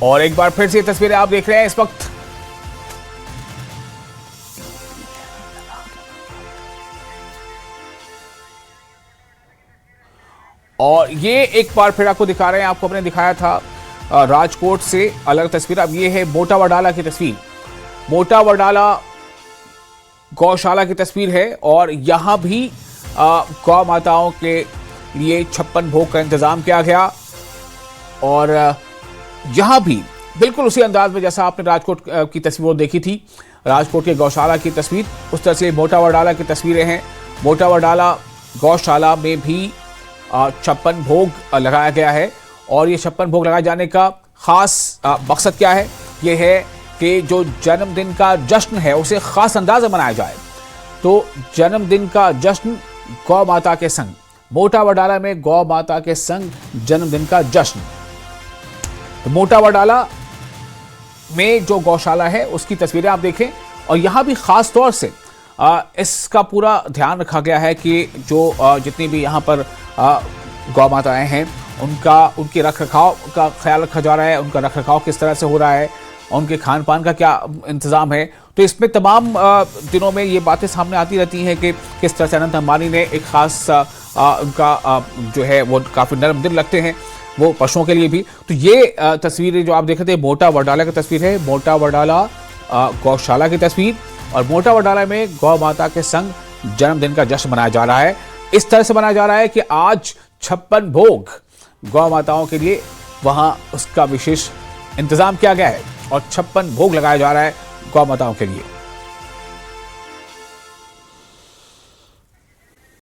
और एक बार फिर से तस्वीरें आप देख रहे हैं इस वक्त। और ये एक बार फिर आपको दिखा रहे हैं, आपको अपने दिखाया था राजकोट से अलग तस्वीर। अब ये है मोटा वडाला की तस्वीर। मोटा वडाला गौशाला की तस्वीर है और यहां भी गौ माताओं के लिए 56 भोग का इंतजाम किया गया और यहां भी बिल्कुल उसी अंदाज में जैसा आपने राजकोट की तस्वीर देखी थी, राजकोट के गौशाला की तस्वीर, उस तरह से मोटा वडाला की तस्वीरें हैं। मोटा वडाला गौशाला में भी 56 भोग लगाया गया है और ये 56 भोग लगाए जाने का खास मकसद क्या है? ये है कि जो जन्मदिन का जश्न है उसे खास अंदाज में मनाया जाए। तो जन्मदिन का जश्न गौ माता के संग, मोटा वडाला में गौ माता के संग जन्मदिन का जश्न। तो मोटा वडाला में जो गौशाला है उसकी तस्वीरें आप देखें और यहां भी खास तौर से इसका पूरा ध्यान रखा गया है कि जो जितनी भी यहां पर गौ माताएं हैं उनके रख रखाव का ख्याल रखा जा रहा है, उनका रख रखाव किस तरह से हो रहा है, उनके खान पान का क्या इंतजाम है। तो इसमें तमाम दिनों में ये बातें सामने आती रहती हैं कि किस तरह से अनंत अंबानी ने एक खास उनका जो है वो काफ़ी नरम दिल लगते हैं वो पशुओं के लिए भी। तो ये तस्वीरें जो आप देख रहे थे मोटा वडाला की तस्वीर है, मोटा वडाला गौशाला की तस्वीर और मोटा वडाला में गौ माता के संग जन्मदिन का जश्न मनाया जा रहा है। इस तरह से मनाया जा रहा है कि आज 56 भोग गौ माताओं के लिए वहां उसका विशेष इंतजाम किया गया है और 56 भोग लगाया जा रहा है गौ माताओं के लिए।